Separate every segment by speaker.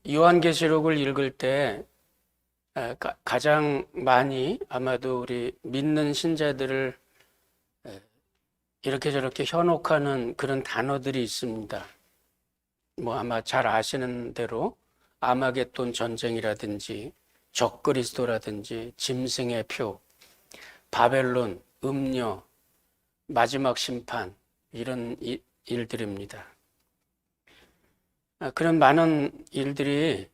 Speaker 1: 요한계시록을 읽을 때 가장 많이 아마도 우리 믿는 신자들을 이렇게 저렇게 현혹하는 그런 단어들이 있습니다. 뭐 아마 잘 아시는 대로 아마겟돈 전쟁이라든지 적그리스도라든지 짐승의 표, 바벨론, 음녀, 마지막 심판 이런 일들입니다. 그런 많은 일들이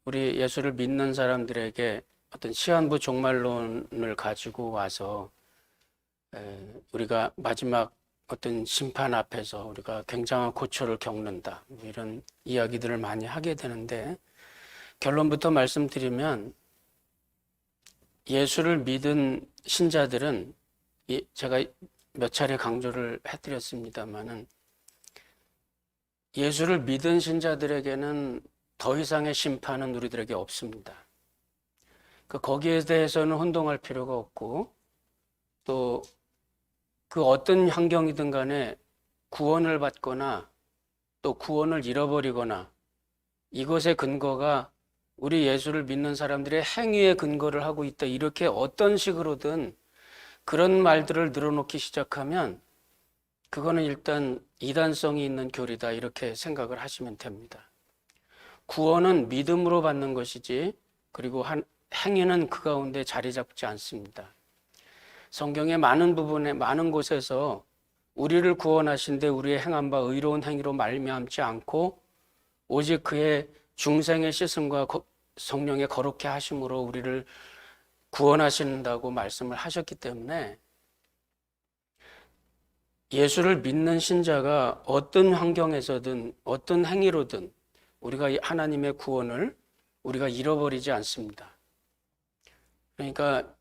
Speaker 1: 우리 예수를 믿는 사람들에게 어떤 시한부 종말론을 가지고 와서 우리가 마지막 어떤 심판 앞에서 우리가 굉장한 고초를 겪는다, 이런 이야기들을 많이 하게 되는데, 결론부터 말씀드리면 예수를 믿은 신자들은, 제가 몇 차례 강조를 해드렸습니다마는, 예수를 믿은 신자들에게는 더 이상의 심판은 우리들에게 없습니다. 거기에 대해서는 혼동할 필요가 없고, 또 그 어떤 환경이든 간에 구원을 받거나 또 구원을 잃어버리거나, 이것의 근거가 우리 예수를 믿는 사람들의 행위에 근거를 하고 있다, 이렇게 어떤 식으로든 그런 말들을 늘어놓기 시작하면 그거는 일단 이단성이 있는 교리다, 이렇게 생각을 하시면 됩니다. 구원은 믿음으로 받는 것이지, 그리고 행위는 그 가운데 자리 잡지 않습니다. 성경의 많은 부분에, 많은 곳에서 우리를 구원하신데 우리의 행한 바 의로운 행위로 말미암지 않고 오직 그의 중생의 씻음과 성령의 거룩케 하심으로 우리를 구원하신다고 말씀을 하셨기 때문에, 예수를 믿는 신자가 어떤 환경에서든 어떤 행위로든 우리가 하나님의 구원을 우리가 잃어버리지 않습니다. 그러니까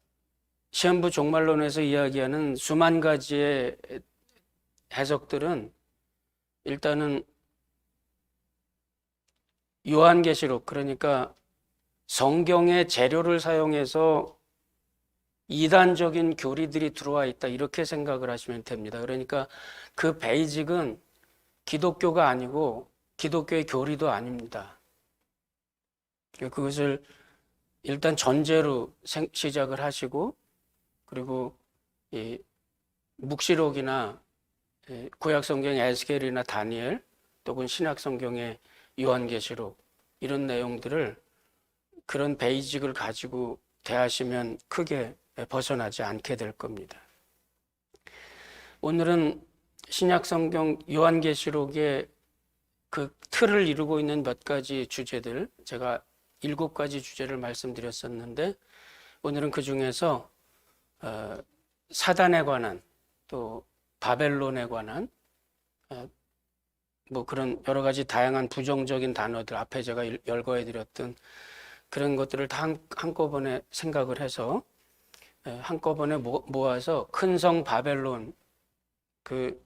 Speaker 1: 시한부 종말론에서 이야기하는 수만 가지의 해석들은 일단은 요한계시록, 그러니까 성경의 재료를 사용해서 이단적인 교리들이 들어와 있다, 이렇게 생각을 하시면 됩니다. 그러니까 그 베이직은 기독교가 아니고 기독교의 교리도 아닙니다. 그것을 일단 전제로 시작을 하시고, 그리고 이 묵시록이나 구약성경의 에스겔이나 다니엘, 또는 신약성경의 요한계시록, 이런 내용들을 그런 베이직을 가지고 대하시면 크게 벗어나지 않게 될 겁니다. 오늘은 신약성경 요한계시록의 그 틀을 이루고 있는 몇 가지 주제들, 제가 7가지 주제를 말씀드렸었는데, 오늘은 그 중에서 사단에 관한, 또 바벨론에 관한 뭐 그런 여러 가지 다양한 부정적인 단어들, 앞에 제가 열거해 드렸던 그런 것들을 다 한꺼번에 생각을 해서 한꺼번에 모아서 큰 성 바벨론,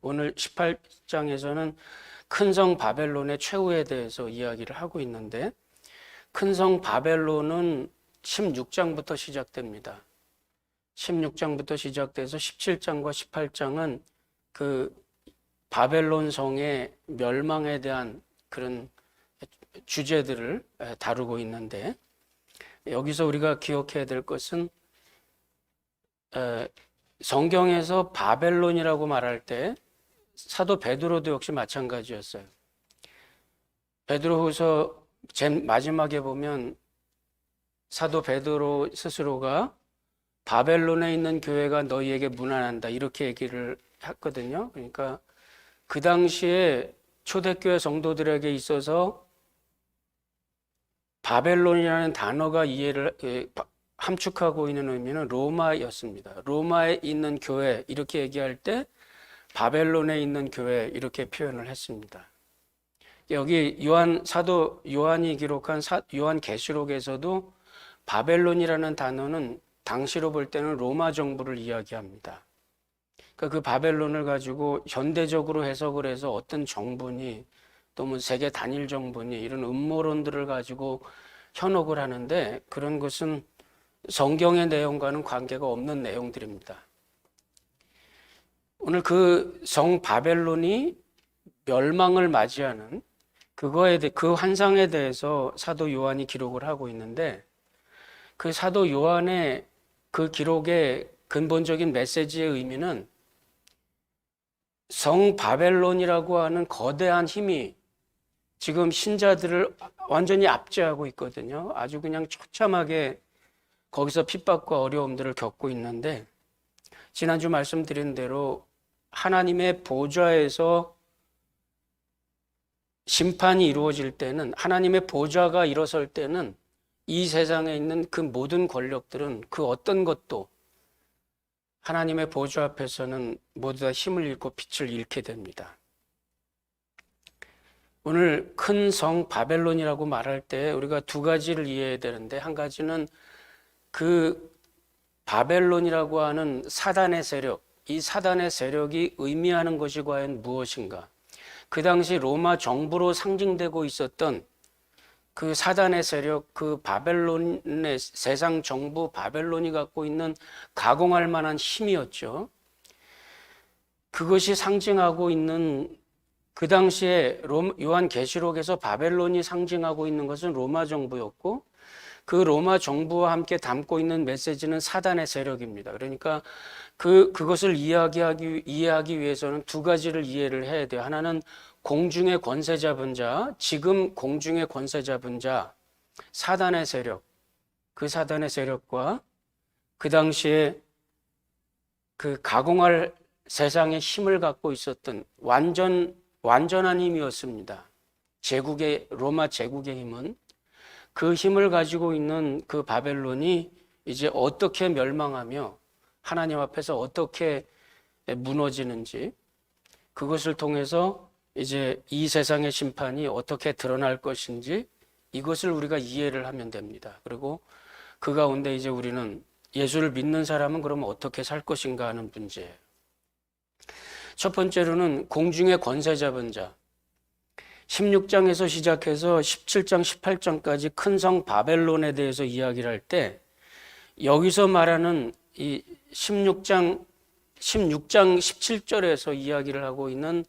Speaker 1: 오늘 18장에서는 큰 성 바벨론의 최후에 대해서 이야기를 하고 있는데, 큰 성 바벨론은 16장부터 시작됩니다. 16장부터 시작돼서 17장과 18장은 그 바벨론 성의 멸망에 대한 그런 주제들을 다루고 있는데, 여기서 우리가 기억해야 될 것은 성경에서 바벨론이라고 말할 때 사도 베드로도 역시 마찬가지였어요. 베드로후서 마지막에 보면 사도 베드로 스스로가 바벨론에 있는 교회가 너희에게 문안한다, 이렇게 얘기를 했거든요. 그러니까 그 당시에 초대교회 성도들에게 있어서 바벨론이라는 단어가 함축하고 있는 의미는 로마였습니다. 로마에 있는 교회, 이렇게 얘기할 때 바벨론에 있는 교회, 이렇게 표현을 했습니다. 여기 사도 요한이 기록한 요한계시록에서도 바벨론이라는 단어는 당시로 볼 때는 로마 정부를 이야기합니다. 그러니까 그 바벨론을 가지고 현대적으로 해석을 해서 어떤 정부니, 또 뭐 세계 단일 정부니, 이런 음모론들을 가지고 현혹을 하는데, 그런 것은 성경의 내용과는 관계가 없는 내용들입니다. 오늘 그 성 바벨론이 멸망을 맞이하는 그 환상에 대해서 사도 요한이 기록을 하고 있는데, 그 사도 요한의 그 기록의 근본적인 메시지의 의미는 성 바벨론이라고 하는 거대한 힘이 지금 신자들을 완전히 압제하고 있거든요. 아주 그냥 처참하게 거기서 핍박과 어려움들을 겪고 있는데, 지난주 말씀드린 대로 하나님의 보좌에서 심판이 이루어질 때는, 하나님의 보좌가 일어설 때는 이 세상에 있는 그 모든 권력들은 그 어떤 것도 하나님의 보좌 앞에서는 모두 다 힘을 잃고 빛을 잃게 됩니다. 오늘 큰 성 바벨론이라고 말할 때 우리가 두 가지를 이해해야 되는데, 한 가지는 그 바벨론이라고 하는 사단의 세력, 이 사단의 세력이 의미하는 것이 과연 무엇인가? 그 당시 로마 정부로 상징되고 있었던 그 사단의 세력, 그 바벨론의 세상 정부 바벨론이 갖고 있는 가공할 만한 힘이었죠. 그것이 상징하고 있는, 그 당시에 요한계시록에서 바벨론이 상징하고 있는 것은 로마 정부였고, 그 로마 정부와 함께 담고 있는 메시지는 사단의 세력입니다. 그러니까 그것을 이해하기 위해서는 두 가지를 이해를 해야 돼요. 하나는 공중의 권세 잡은 자, 지금 공중의 권세 잡은 자, 사단의 세력, 그 사단의 세력과 그 당시에 그 가공할 세상의 힘을 갖고 있었던 완전한 힘이었습니다. 로마 제국의 힘은, 그 힘을 가지고 있는 그 바벨론이 이제 어떻게 멸망하며 하나님 앞에서 어떻게 무너지는지, 그것을 통해서 이제 이 세상의 심판이 어떻게 드러날 것인지, 이것을 우리가 이해를 하면 됩니다. 그리고 그 가운데 이제 우리는 예수를 믿는 사람은 그러면 어떻게 살 것인가 하는 문제예요. 첫 번째로는 공중의 권세 잡은 자, 16장에서 시작해서 17장, 18장까지 큰 성 바벨론에 대해서 이야기를 할 때, 여기서 말하는 이 16장 17절에서 이야기를 하고 있는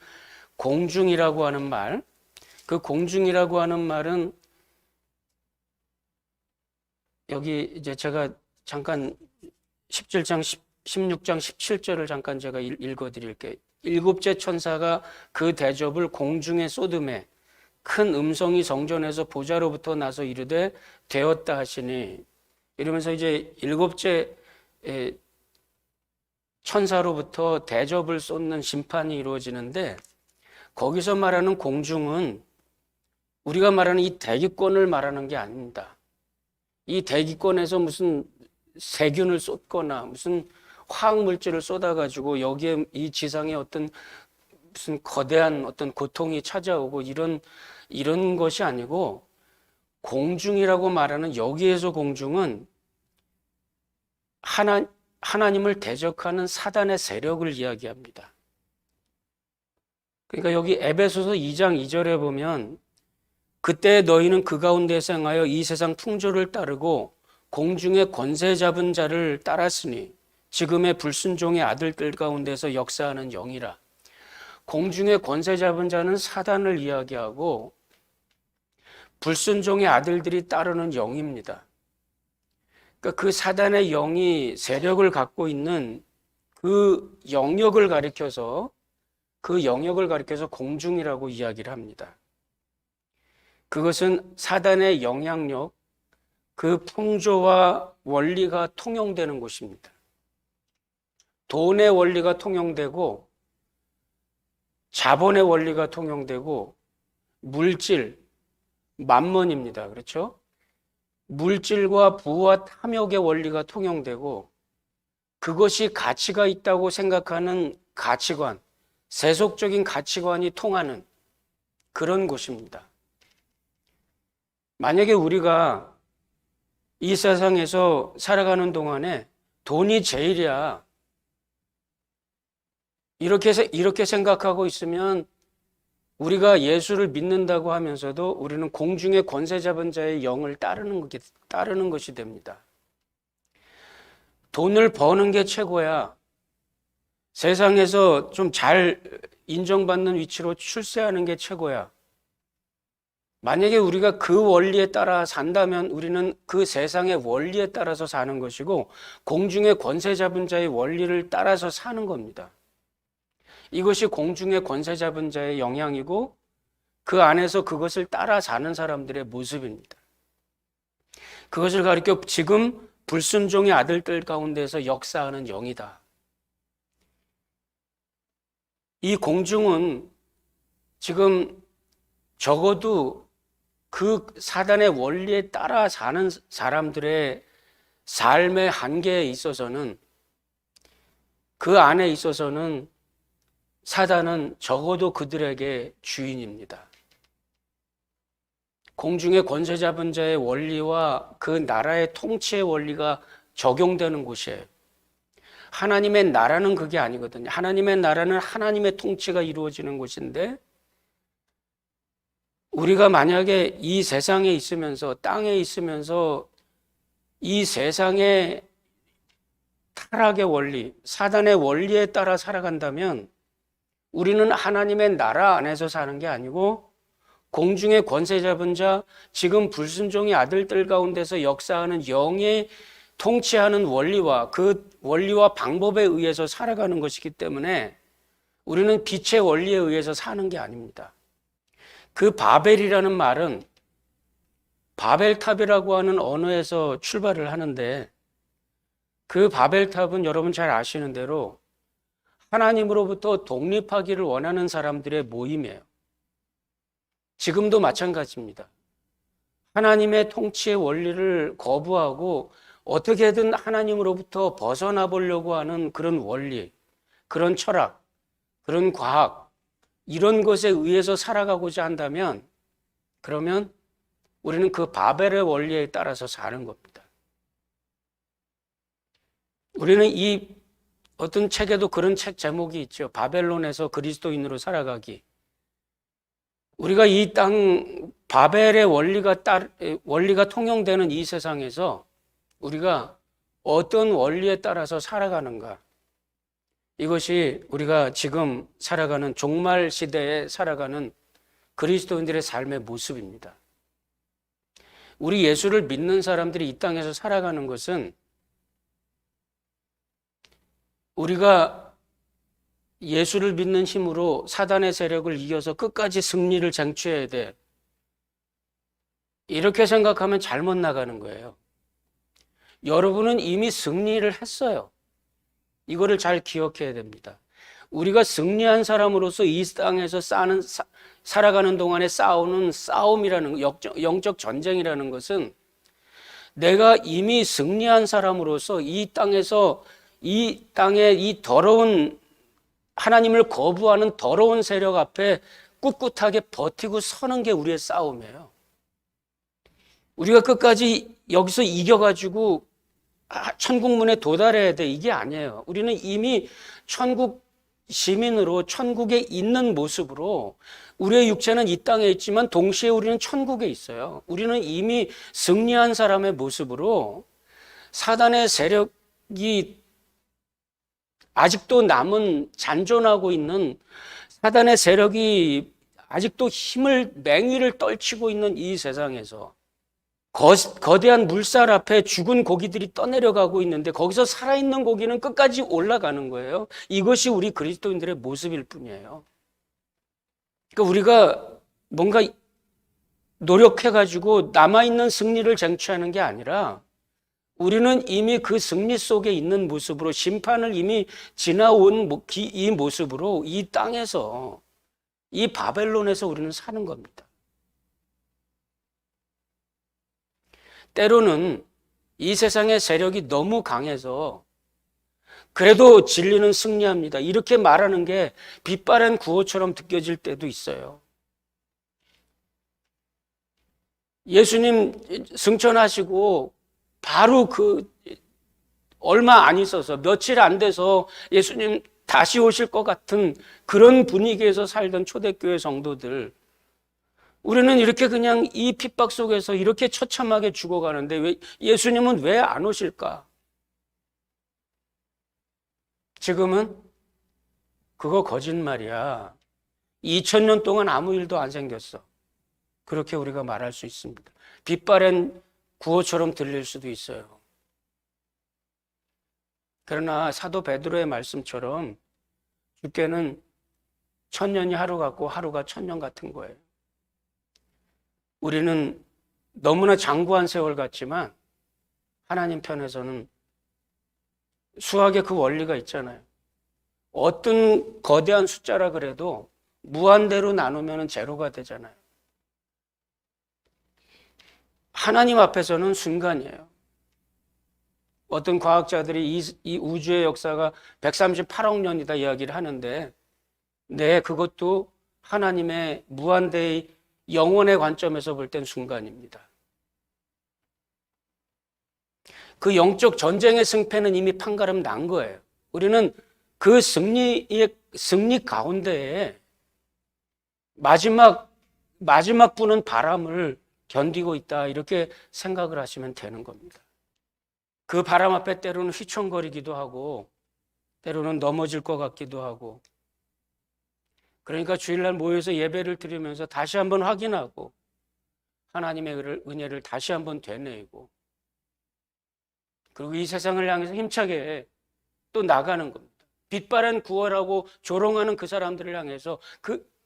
Speaker 1: 공중이라고 하는 말, 그 공중이라고 하는 말은 여기 이제 제가 잠깐 16장 17절을 잠깐 제가 읽어 드릴게요. 일곱째 천사가 그 대접을 공중에 쏟음에 큰 음성이 성전에서 보좌로부터 나서 이르되 되었다 하시니, 이러면서 이제 일곱째 천사로부터 대접을 쏟는 심판이 이루어지는데, 거기서 말하는 공중은 우리가 말하는 이 대기권을 말하는 게 아닙니다. 이 대기권에서 무슨 세균을 쏟거나 무슨 화학물질을 쏟아가지고 여기에 이 지상에 어떤 무슨 거대한 어떤 고통이 찾아오고 이런 것이 아니고, 공중이라고 말하는 여기에서 공중은 하나님을 대적하는 사단의 세력을 이야기합니다. 그러니까 여기 에베소서 2장 2절에 보면, 그때 너희는 그 가운데서 행하여 이 세상 풍조를 따르고 공중의 권세 잡은 자를 따랐으니 지금의 불순종의 아들들 가운데서 역사하는 영이라. 공중의 권세 잡은 자는 사단을 이야기하고 불순종의 아들들이 따르는 영입니다. 그러니까 그 사단의 영이 세력을 갖고 있는 그 영역을 가리켜서 공중이라고 이야기를 합니다. 그것은 사단의 영향력, 그 풍조와 원리가 통용되는 곳입니다. 돈의 원리가 통용되고, 자본의 원리가 통용되고, 물질, 만몬입니다. 그렇죠? 물질과 부와 탐욕의 원리가 통용되고, 그것이 가치가 있다고 생각하는 가치관, 세속적인 가치관이 통하는 그런 곳입니다. 만약에 우리가 이 세상에서 살아가는 동안에 돈이 제일이야, 이렇게 생각하고 있으면 우리가 예수를 믿는다고 하면서도 우리는 공중의 권세 잡은 자의 영을 따르는 것이 됩니다. 돈을 버는 게 최고야. 세상에서 좀 잘 인정받는 위치로 출세하는 게 최고야. 만약에 우리가 그 원리에 따라 산다면 우리는 그 세상의 원리에 따라서 사는 것이고 공중의 권세 잡은 자의 원리를 따라서 사는 겁니다. 이것이 공중의 권세 잡은 자의 영향이고 그 안에서 그것을 따라 사는 사람들의 모습입니다. 그것을 가리켜 지금 불순종의 아들들 가운데서 역사하는 영이다. 이 공중은 지금 적어도 그 사단의 원리에 따라 사는 사람들의 삶의 한계에 있어서는 그 안에 있어서는 사단은 적어도 그들에게 주인입니다. 공중의 권세 잡은 자의 원리와 그 나라의 통치의 원리가 적용되는 곳이에요. 하나님의 나라는 그게 아니거든요. 하나님의 나라는 하나님의 통치가 이루어지는 곳인데 우리가 만약에 이 세상에 있으면서 땅에 있으면서 이 세상의 타락의 원리, 사단의 원리에 따라 살아간다면 우리는 하나님의 나라 안에서 사는 게 아니고 공중의 권세 잡은 자, 지금 불순종의 아들들 가운데서 역사하는 영의 통치하는 원리와 그 원리와 방법에 의해서 살아가는 것이기 때문에 우리는 빛의 원리에 의해서 사는 게 아닙니다. 그 바벨이라는 말은 바벨탑이라고 하는 언어에서 출발을 하는데 그 바벨탑은 여러분 잘 아시는 대로 하나님으로부터 독립하기를 원하는 사람들의 모임이에요. 지금도 마찬가지입니다. 하나님의 통치의 원리를 거부하고 어떻게든 하나님으로부터 벗어나 보려고 하는 그런 원리, 그런 철학, 그런 과학, 이런 것에 의해서 살아가고자 한다면 그러면 우리는 그 바벨의 원리에 따라서 사는 겁니다. 우리는 이 어떤 책에도 그런 책 제목이 있죠. 바벨론에서 그리스도인으로 살아가기. 우리가 이 땅 바벨의 원리가 통용되는 이 세상에서 우리가 어떤 원리에 따라서 살아가는가? 이것이 우리가 지금 살아가는 종말 시대에 살아가는 그리스도인들의 삶의 모습입니다. 우리 예수를 믿는 사람들이 이 땅에서 살아가는 것은 우리가 예수를 믿는 힘으로 사단의 세력을 이겨서 끝까지 승리를 쟁취해야 돼. 이렇게 생각하면 잘못 나가는 거예요. 여러분은 이미 승리를 했어요. 이거를 잘 기억해야 됩니다. 우리가 승리한 사람으로서 이 땅에서 살아가는 동안에 싸우는 싸움이라는 영적 전쟁이라는 것은 내가 이미 승리한 사람으로서 이 땅에서 이 땅의 이 더러운 하나님을 거부하는 더러운 세력 앞에 꿋꿋하게 버티고 서는 게 우리의 싸움이에요. 우리가 끝까지 여기서 이겨가지고 천국문에 도달해야 돼. 이게 아니에요. 우리는 이미 천국 시민으로 천국에 있는 모습으로 우리의 육체는 이 땅에 있지만 동시에 우리는 천국에 있어요. 우리는 이미 승리한 사람의 모습으로 사단의 세력이 아직도 남은 잔존하고 있는 사단의 세력이 아직도 맹위를 떨치고 있는 이 세상에서 거대한 물살 앞에 죽은 고기들이 떠내려가고 있는데 거기서 살아있는 고기는 끝까지 올라가는 거예요. 이것이 우리 그리스도인들의 모습일 뿐이에요. 그러니까 우리가 뭔가 노력해가지고 남아있는 승리를 쟁취하는 게 아니라 우리는 이미 그 승리 속에 있는 모습으로 심판을 이미 지나온 이 모습으로 이 땅에서 이 바벨론에서 우리는 사는 겁니다. 때로는 이 세상의 세력이 너무 강해서 그래도 진리는 승리합니다. 이렇게 말하는 게 빛바랜 구호처럼 느껴질 때도 있어요. 예수님 승천하시고 바로 얼마 안 있어서 며칠 안 돼서 예수님 다시 오실 것 같은 그런 분위기에서 살던 초대교회 성도들, 우리는 이렇게 그냥 이 핍박 속에서 이렇게 처참하게 죽어가는데 예수님은 왜 안 오실까? 지금은 그거 거짓말이야. 2000년 동안 아무 일도 안 생겼어. 그렇게 우리가 말할 수 있습니다. 빛바랜 구호처럼 들릴 수도 있어요. 그러나 사도 베드로의 말씀처럼 주께는 천년이 하루 같고 하루가 천년 같은 거예요. 우리는 너무나 장구한 세월 같지만 하나님 편에서는 수학의 그 원리가 있잖아요. 어떤 거대한 숫자라 그래도 무한대로 나누면 제로가 되잖아요. 하나님 앞에서는 순간이에요. 어떤 과학자들이 이 우주의 역사가 138억 년이다 이야기를 하는데, 네, 그것도 하나님의 무한대의 영원의 관점에서 볼 땐 순간입니다. 그 영적 전쟁의 승패는 이미 판가름 난 거예요. 우리는 그 승리 가운데에 마지막 부는 바람을 견디고 있다, 이렇게 생각을 하시면 되는 겁니다. 그 바람 앞에 때로는 휘청거리기도 하고 때로는 넘어질 것 같기도 하고, 그러니까 주일날 모여서 예배를 드리면서 다시 한번 확인하고 하나님의 은혜를 다시 한번 되뇌이고, 그리고 이 세상을 향해서 힘차게 또 나가는 겁니다. 빛바랜 구호라고 조롱하는 그 사람들을 향해서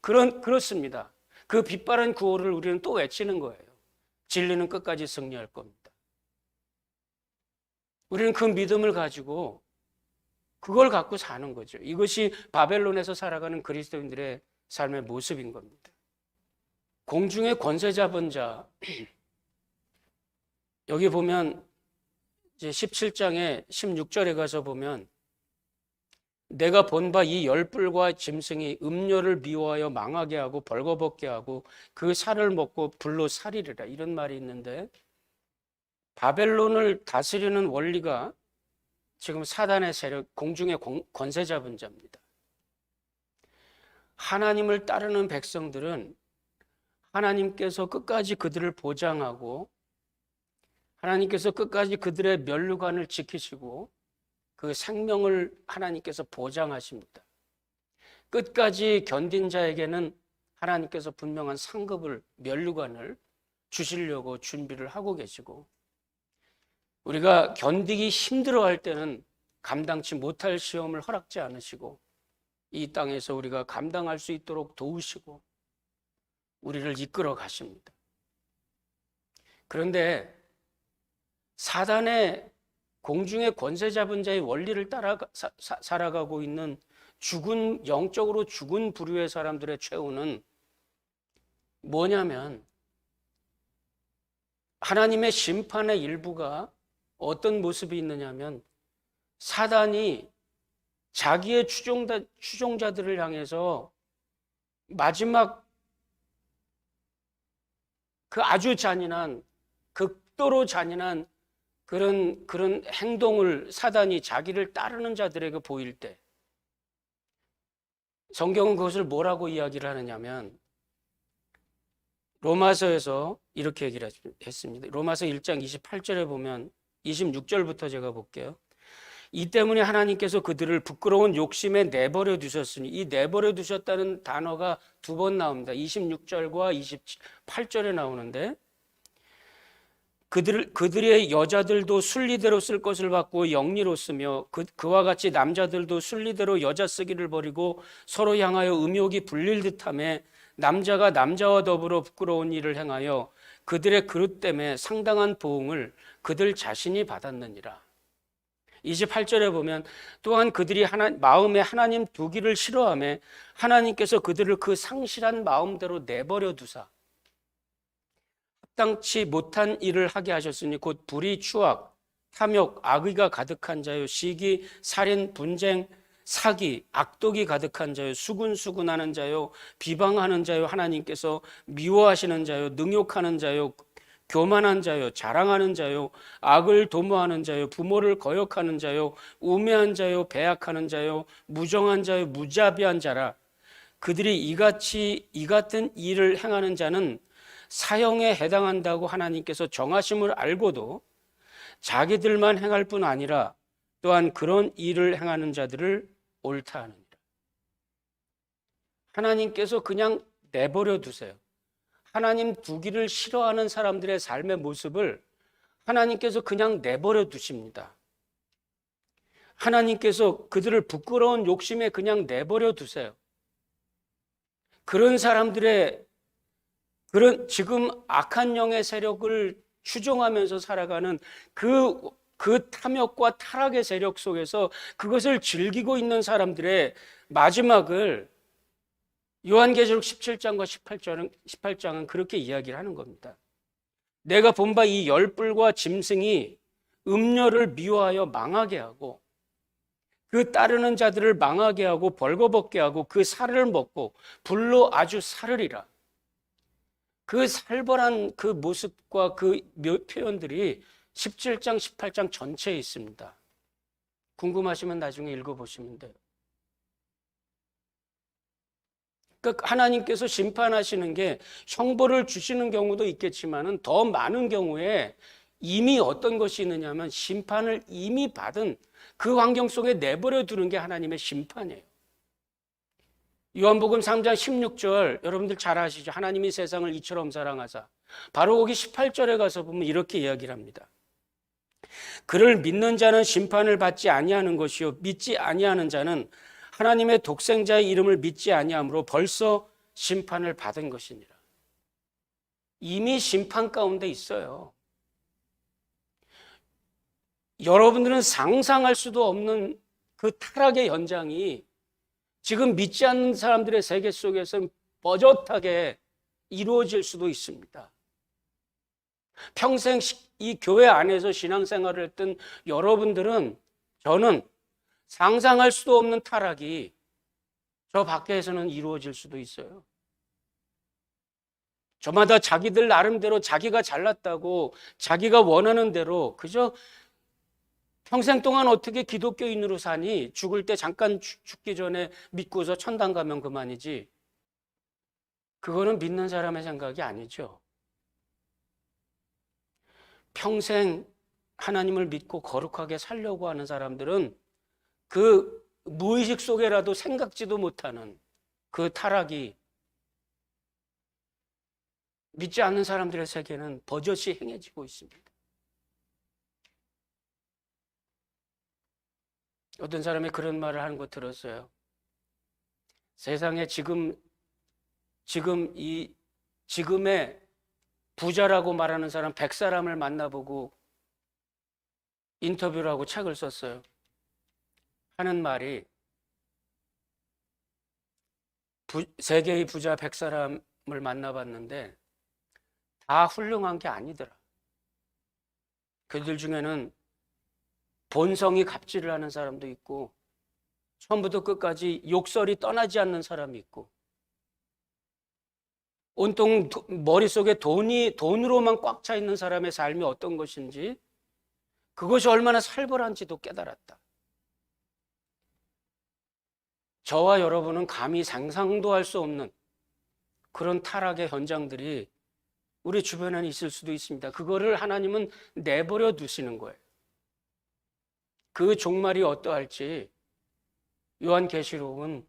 Speaker 1: 그렇습니다. 그 빛바랜 구호를 우리는 또 외치는 거예요. 진리는 끝까지 승리할 겁니다. 우리는 그 믿음을 가지고 그걸 갖고 사는 거죠. 이것이 바벨론에서 살아가는 그리스도인들의 삶의 모습인 겁니다. 공중의 권세 잡은 자, 여기 보면 이제 17장의 16절에 가서 보면, 내가 본 바 이 열불과 짐승이 음료를 미워하여 망하게 하고 벌거벗게 하고 그 살을 먹고 불로 살이리라, 이런 말이 있는데, 바벨론을 다스리는 원리가 지금 사단의 세력, 공중의 권세 잡은 자입니다. 하나님을 따르는 백성들은 하나님께서 끝까지 그들을 보장하고 하나님께서 끝까지 그들의 면류관을 지키시고 그 생명을 하나님께서 보장하십니다. 끝까지 견딘 자에게는 하나님께서 분명한 상급을, 면류관을 주시려고 준비를 하고 계시고, 우리가 견디기 힘들어할 때는 감당치 못할 시험을 허락지 않으시고 이 땅에서 우리가 감당할 수 있도록 도우시고 우리를 이끌어 가십니다. 그런데 사단의 공중의 권세 잡은 자의 원리를 따라 살아가고 있는 영적으로 죽은 부류의 사람들의 최후는 뭐냐면, 하나님의 심판의 일부가 어떤 모습이 있느냐면, 사단이 자기의 추종자들을 향해서 마지막 그 아주 잔인한, 극도로 잔인한 그런 행동을 사단이 자기를 따르는 자들에게 보일 때, 성경은 그것을 뭐라고 이야기를 하느냐면, 로마서에서 이렇게 얘기를 했습니다. 로마서 1장 28절에 보면, 26절부터 제가 볼게요. 이 때문에 하나님께서 그들을 부끄러운 욕심에 내버려 두셨으니, 이 내버려 두셨다는 단어가 두 번 나옵니다. 26절과 28절에 나오는데, 그들의 여자들도 순리대로 쓸 것을 받고 영리로 쓰며 그와 같이 남자들도 순리대로 여자 쓰기를 버리고 서로 향하여 음욕이 불릴 듯하며 남자가 남자와 더불어 부끄러운 일을 행하여 그들의 그릇 때문에 상당한 보응을 그들 자신이 받았느니라. 28절에 보면, 또한 그들이 마음에 하나님 두기를 싫어하며 하나님께서 그들을 그 상실한 마음대로 내버려 두사 합당치 못한 일을 하게 하셨으니 곧 불의, 추악, 탐욕, 악의가 가득한 자요, 시기, 살인, 분쟁, 사기, 악독이 가득한 자요, 수군수군하는 자요, 비방하는 자요, 하나님께서 미워하시는 자요, 능욕하는 자요, 교만한 자요, 자랑하는 자요, 악을 도모하는 자요, 부모를 거역하는 자요, 우매한 자요, 배약하는 자요, 무정한 자요, 무자비한 자라. 그들이 이 같은 일을 행하는 자는 사형에 해당한다고 하나님께서 정하심을 알고도 자기들만 행할 뿐 아니라 또한 그런 일을 행하는 자들을 옳다 하느니라. 하나님께서 그냥 내버려 두세요. 하나님 두기를 싫어하는 사람들의 삶의 모습을 하나님께서 그냥 내버려 두십니다. 하나님께서 그들을 부끄러운 욕심에 그냥 내버려 두세요. 그런 사람들의 그런 지금 악한 영의 세력을 추종하면서 살아가는 그 탐욕과 타락의 세력 속에서 그것을 즐기고 있는 사람들의 마지막을 요한계시록 17장과 18장은 그렇게 이야기를 하는 겁니다. 내가 본 바 이 열불과 짐승이 음녀를 미워하여 망하게 하고 그 따르는 자들을 망하게 하고 벌거벗게 하고 그 살을 먹고 불로 아주 살으리라. 그 살벌한 그 모습과 그 표현들이 17장, 18장 전체에 있습니다. 궁금하시면 나중에 읽어보시면 돼요. 그러니까 하나님께서 심판하시는 게 형벌을 주시는 경우도 있겠지만은 더 많은 경우에 이미 어떤 것이 있느냐면 심판을 이미 받은 그 환경 속에 내버려 두는 게 하나님의 심판이에요. 요한복음 3장 16절 여러분들 잘 아시죠? 하나님이 세상을 이처럼 사랑하사. 바로 거기 18절에 가서 보면 이렇게 이야기를 합니다. 그를 믿는 자는 심판을 받지 아니하는 것이요 믿지 아니하는 자는 하나님의 독생자의 이름을 믿지 아니하므로 벌써 심판을 받은 것이니라. 이미 심판 가운데 있어요. 여러분들은 상상할 수도 없는 그 타락의 현장이 지금 믿지 않는 사람들의 세계 속에서 버젓하게 이루어질 수도 있습니다. 평생 이 교회 안에서 신앙생활을 했던 여러분들은 저는 상상할 수도 없는 타락이 저 밖에서는 이루어질 수도 있어요. 저마다 자기들 나름대로 자기가 잘났다고 자기가 원하는 대로 그저 평생 동안 어떻게 기독교인으로 사니? 죽을 때 잠깐 죽기 전에 믿고서 천당 가면 그만이지. 그거는 믿는 사람의 생각이 아니죠. 평생 하나님을 믿고 거룩하게 살려고 하는 사람들은 그 무의식 속에라도 생각지도 못하는 그 타락이 믿지 않는 사람들의 세계는 버젓이 행해지고 있습니다. 어떤 사람이 그런 말을 하는 거 들었어요. 세상에 지금의 부자라고 말하는 사람 100사람을 만나보고 인터뷰를 하고 책을 썼어요. 하는 말이 세계의 부자 100사람을 만나봤는데 다 훌륭한 게 아니더라. 그들 중에는 본성이 갑질을 하는 사람도 있고 처음부터 끝까지 욕설이 떠나지 않는 사람이 있고 온통 머릿속에 돈으로만 꽉 차 있는 사람의 삶이 어떤 것인지 그것이 얼마나 살벌한지도 깨달았다. 저와 여러분은 감히 상상도 할 수 없는 그런 타락의 현장들이 우리 주변에 있을 수도 있습니다. 그거를 하나님은 내버려 두시는 거예요. 그 종말이 어떠할지 요한계시록은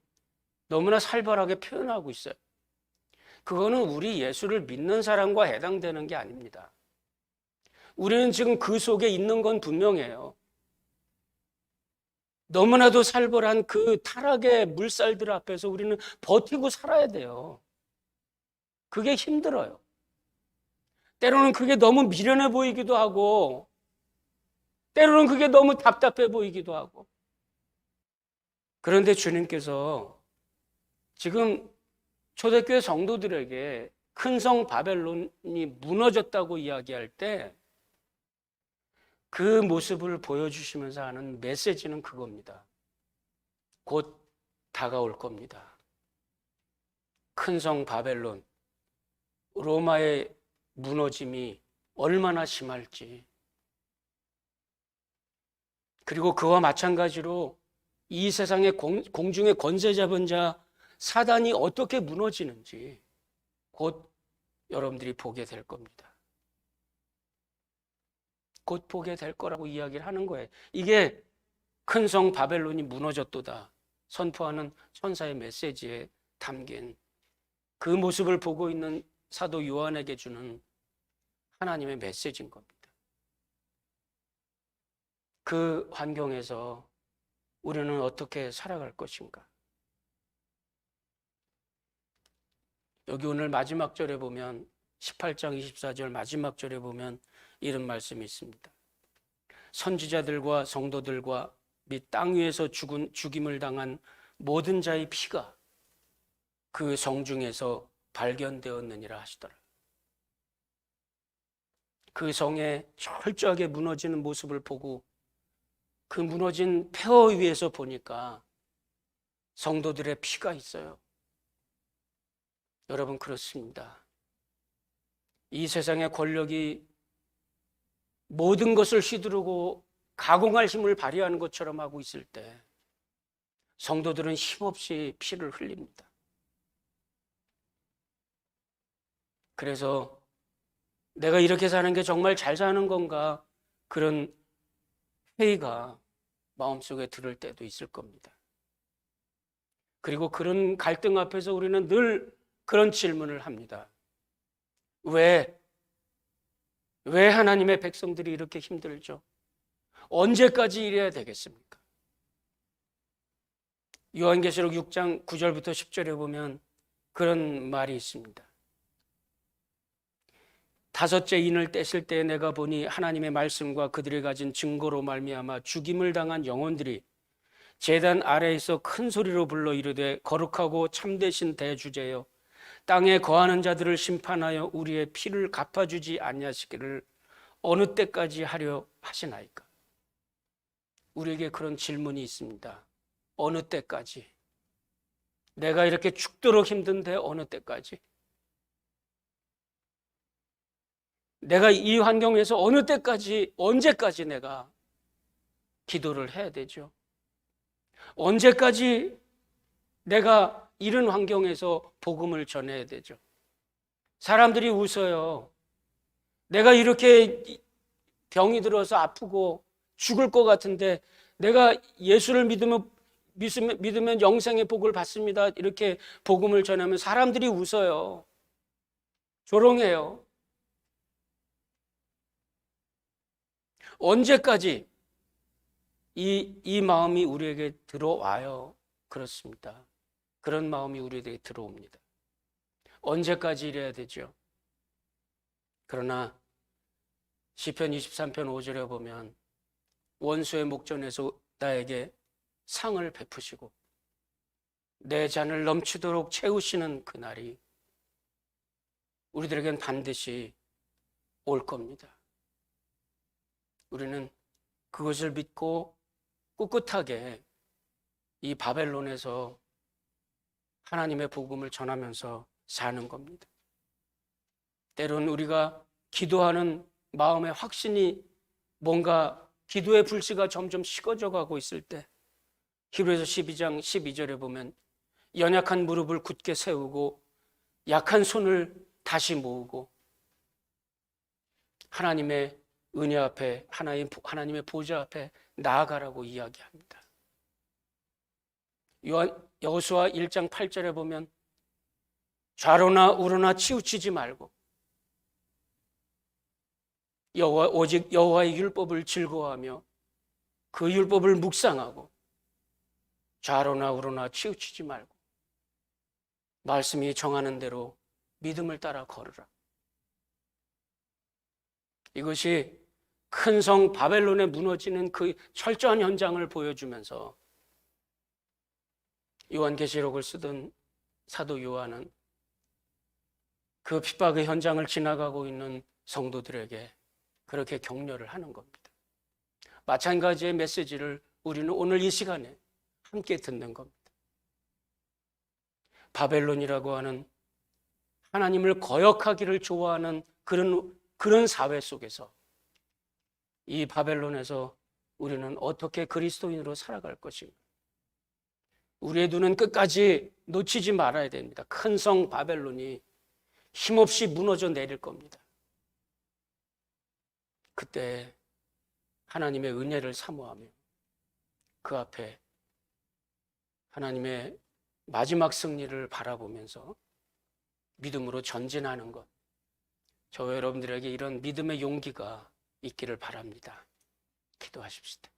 Speaker 1: 너무나 살벌하게 표현하고 있어요. 그거는 우리 예수를 믿는 사람과 해당되는 게 아닙니다. 우리는 지금 그 속에 있는 건 분명해요. 너무나도 살벌한 그 타락의 물살들 앞에서 우리는 버티고 살아야 돼요. 그게 힘들어요. 때로는 그게 너무 미련해 보이기도 하고 때로는 그게 너무 답답해 보이기도 하고. 그런데 주님께서 지금 초대교회 성도들에게 큰 성 바벨론이 무너졌다고 이야기할 때 그 모습을 보여주시면서 하는 메시지는 그겁니다. 곧 다가올 겁니다. 큰 성 바벨론, 로마의 무너짐이 얼마나 심할지, 그리고 그와 마찬가지로 이 세상의 공중의 권세 잡은 자 사단이 어떻게 무너지는지 곧 여러분들이 보게 될 겁니다. 곧 보게 될 거라고 이야기를 하는 거예요. 이게 큰 성 바벨론이 무너졌도다 선포하는 천사의 메시지에 담긴 그 모습을 보고 있는 사도 요한에게 주는 하나님의 메시지인 겁니다. 그 환경에서 우리는 어떻게 살아갈 것인가? 여기 오늘 마지막 절에 보면 18장 24절 마지막 절에 보면 이런 말씀이 있습니다. 선지자들과 성도들과 및 땅 위에서 죽임을 당한 모든 자의 피가 그 성중에서 발견되었느니라 하시더라. 그 성에 철저하게 무너지는 모습을 보고 그 무너진 폐허 위에서 보니까 성도들의 피가 있어요. 여러분, 그렇습니다. 이 세상의 권력이 모든 것을 휘두르고 가공할 힘을 발휘하는 것처럼 하고 있을 때 성도들은 힘없이 피를 흘립니다. 그래서 내가 이렇게 사는 게 정말 잘 사는 건가, 그런 회의가 마음속에 들을 때도 있을 겁니다. 그리고 그런 갈등 앞에서 우리는 늘 그런 질문을 합니다. 왜 하나님의 백성들이 이렇게 힘들죠? 언제까지 이래야 되겠습니까? 요한계시록 6장 9절부터 10절에 보면 그런 말이 있습니다. 다섯째 인을 떼실 때 내가 보니 하나님의 말씀과 그들이 가진 증거로 말미암아 죽임을 당한 영혼들이 제단 아래에서 큰 소리로 불러 이르되 거룩하고 참되신 대주제여 땅에 거하는 자들을 심판하여 우리의 피를 갚아주지 아니하시기를 어느 때까지 하려 하시나이까? 우리에게 그런 질문이 있습니다. 어느 때까지? 내가 이렇게 죽도록 힘든데 어느 때까지? 내가 이 환경에서 어느 때까지, 언제까지 내가 기도를 해야 되죠? 언제까지 내가 이런 환경에서 복음을 전해야 되죠? 사람들이 웃어요. 내가 이렇게 병이 들어서 아프고 죽을 것 같은데 내가 예수를 믿으면 영생의 복을 받습니다. 이렇게 복음을 전하면 사람들이 웃어요. 조롱해요. 언제까지 이 마음이 우리에게 들어와요? 그렇습니다. 그런 마음이 우리에게 들어옵니다. 언제까지 이래야 되죠? 그러나 시편 23편 5절에 보면 원수의 목전에서 나에게 상을 베푸시고 내 잔을 넘치도록 채우시는 그날이 우리들에겐 반드시 올 겁니다. 우리는 그것을 믿고 꿋꿋하게 이 바벨론에서 하나님의 복음을 전하면서 사는 겁니다. 때론 우리가 기도하는 마음의 확신이 뭔가 기도의 불씨가 점점 식어져 가고 있을 때 히브리서 12장 12절에 보면 연약한 무릎을 굳게 세우고 약한 손을 다시 모으고 하나님의 은혜 앞에 하나님의 보좌 앞에 나아가라고 이야기합니다. 여호수아 1장 8절에 보면 좌로나 우로나 치우치지 말고 오직 여호와의 율법을 즐거워하며 그 율법을 묵상하고 좌로나 우로나 치우치지 말고 말씀이 정하는 대로 믿음을 따라 걸으라. 이것이 큰 성 바벨론에 무너지는 그 철저한 현장을 보여주면서 요한계시록을 쓰던 사도 요한은 그 핍박의 현장을 지나가고 있는 성도들에게 그렇게 격려를 하는 겁니다. 마찬가지의 메시지를 우리는 오늘 이 시간에 함께 듣는 겁니다. 바벨론이라고 하는 하나님을 거역하기를 좋아하는 그런 사회 속에서 이 바벨론에서 우리는 어떻게 그리스도인으로 살아갈 것인가? 우리의 눈은 끝까지 놓치지 말아야 됩니다. 큰 성 바벨론이 힘없이 무너져 내릴 겁니다. 그때 하나님의 은혜를 사모하며 그 앞에 하나님의 마지막 승리를 바라보면서 믿음으로 전진하는 것. 저와 여러분들에게 이런 믿음의 용기가 있기를 바랍니다. 기도하십시다.